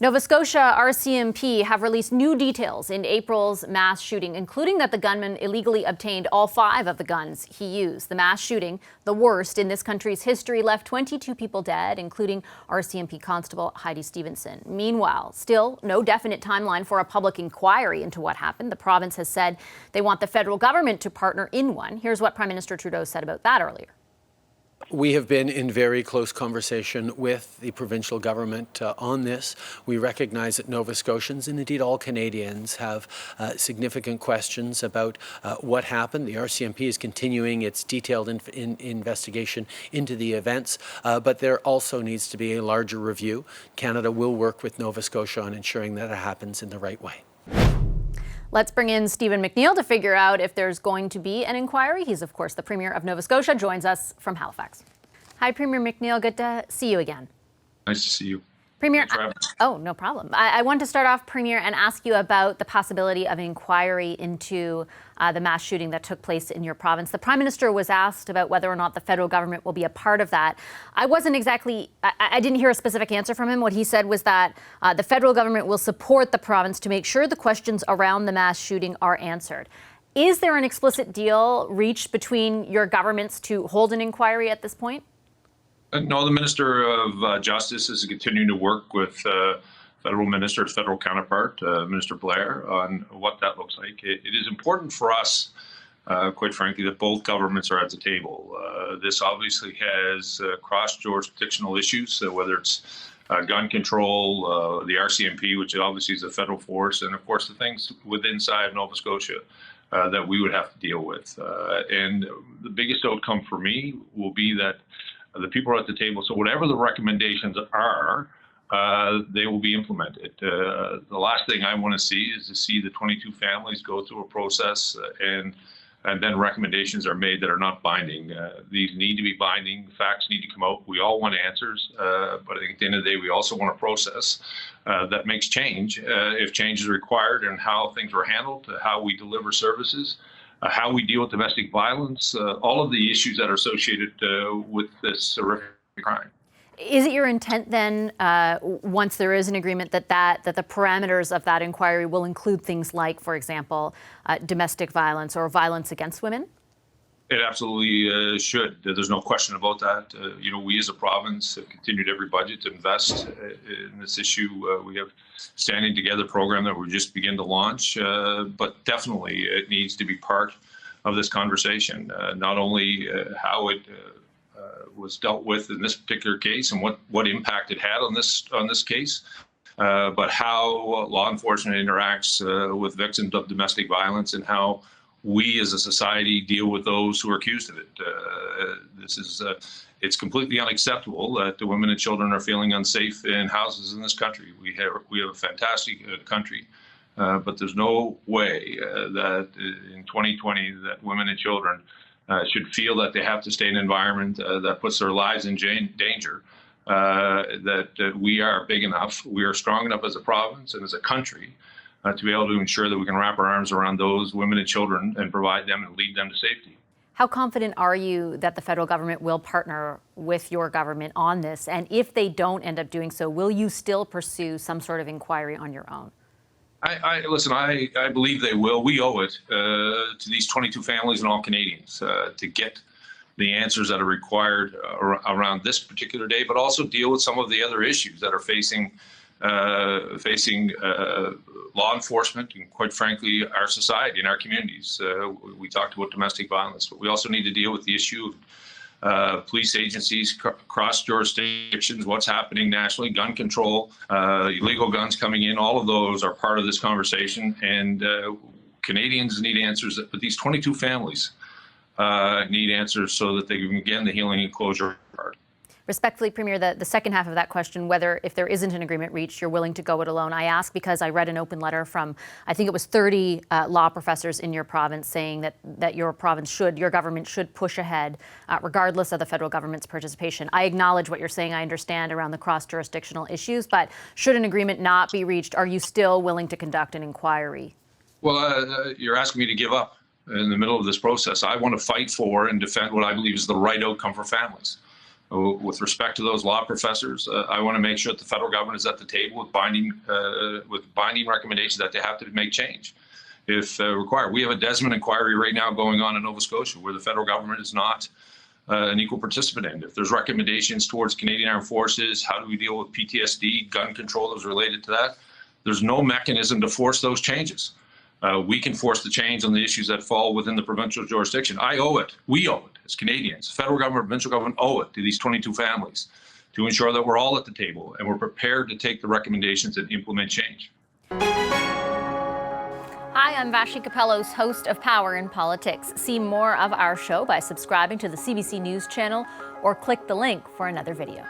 Nova Scotia RCMP have released new details in April's mass shooting, including that the gunman illegally obtained all 5 of the guns he used. The mass shooting, the worst in this country's history, left 22 people dead, including RCMP Constable Heidi Stevenson. Meanwhile, still no definite timeline for a public inquiry into what happened. The province has said they want the federal government to partner in one. Here's what Prime Minister Trudeau said about that earlier. We have been in very close conversation with the provincial government on this. We recognize that Nova Scotians and indeed all Canadians have significant questions about what happened. The RCMP is continuing its detailed investigation into the events, but there also needs to be a larger review. Canada will work with Nova Scotia on ensuring that it happens in the right way. Let's bring in Stephen McNeil to figure out if there's going to be an inquiry. He's, of course, the Premier of Nova Scotia, joins us from Halifax. Hi, Premier McNeil. Good to see you again. Nice to see you. Premier, oh, no problem. I want to start off, Premier, and ask you about the possibility of an inquiry into the mass shooting that took place in your province. The Prime Minister was asked about whether or not the federal government will be a part of that. I didn't hear a specific answer from him. What he said was that the federal government will support the province to make sure the questions around the mass shooting are answered. Is there an explicit deal reached between your governments to hold an inquiry at this point? No, the Minister of Justice is continuing to work with federal minister's federal counterpart, Minister Blair, on what that looks like. It is important for us, quite frankly, that both governments are at the table. This obviously has cross-jurisdictional issues, whether it's gun control, the RCMP, which obviously is a federal force, and of course the things inside Nova Scotia that we would have to deal with. And the biggest outcome for me will be that the people are at the table. So whatever the recommendations are, they will be implemented. The last thing I want to see is to see the 22 families go through a process and then recommendations are made that are not binding. These need to be binding. Facts need to come out. We all want answers, but I think at the end of the day, we also want a process that makes change, if change is required, and how things are handled, how we deliver services, how we deal with domestic violence, all of the issues that are associated with this horrific crime. Is it your intent then, once there is an agreement, that the parameters of that inquiry will include things like, for example, domestic violence or violence against women? It absolutely should. There's no question about that. We as a province have continued every budget to invest in this issue. We have Standing Together program that we just begin to launch, but definitely it needs to be part of this conversation. Not only how it was dealt with in this particular case and what impact it had on this case, but how law enforcement interacts with victims of domestic violence and how we as a society deal with those who are accused of it. It's completely unacceptable that the women and children are feeling unsafe in houses in this country. We have a fantastic country, but there's no way that in 2020 that women and children should feel that they have to stay in an environment that puts their lives in danger. That we are big enough, we are strong enough as a province and as a country to be able to ensure that we can wrap our arms around those women and children and provide them and lead them to safety. How confident are you that the federal government will partner with your government on this? And if they don't end up doing so, will you still pursue some sort of inquiry on your own? Listen, I believe they will. We owe it to these 22 families and all Canadians to get the answers that are required around this particular day, but also deal with some of the other issues that are facing law enforcement and, quite frankly, our society and our communities. We talked about domestic violence, but we also need to deal with the issue of police agencies, cross jurisdictions, what's happening nationally, gun control, illegal guns coming in. All of those are part of this conversation, and Canadians need answers, but these 22 families need answers so that they can begin the healing and closure part. Respectfully, Premier, the second half of that question, whether if there isn't an agreement reached, you're willing to go it alone. I ask because I read an open letter from, I think it was 30 law professors in your province saying that your government should push ahead regardless of the federal government's participation. I acknowledge what you're saying. I understand around the cross-jurisdictional issues, but should an agreement not be reached, are you still willing to conduct an inquiry? Well, you're asking me to give up in the middle of this process. I want to fight for and defend what I believe is the right outcome for families. With respect to those law professors, I want to make sure that the federal government is at the table with binding recommendations that they have to make change if required. We have a Desmond inquiry right now going on in Nova Scotia where the federal government is not an equal participant in. If there's recommendations towards Canadian Armed Forces, how do we deal with PTSD, gun control that was related to that? There's no mechanism to force those changes. We can force the change on the issues that fall within the provincial jurisdiction. I owe it. We owe it as Canadians. Federal government, provincial government owe it to these 22 families to ensure that we're all at the table and we're prepared to take the recommendations and implement change. Hi, I'm Vashi Capellos, host of Power in Politics. See more of our show by subscribing to the CBC News channel or click the link for another video.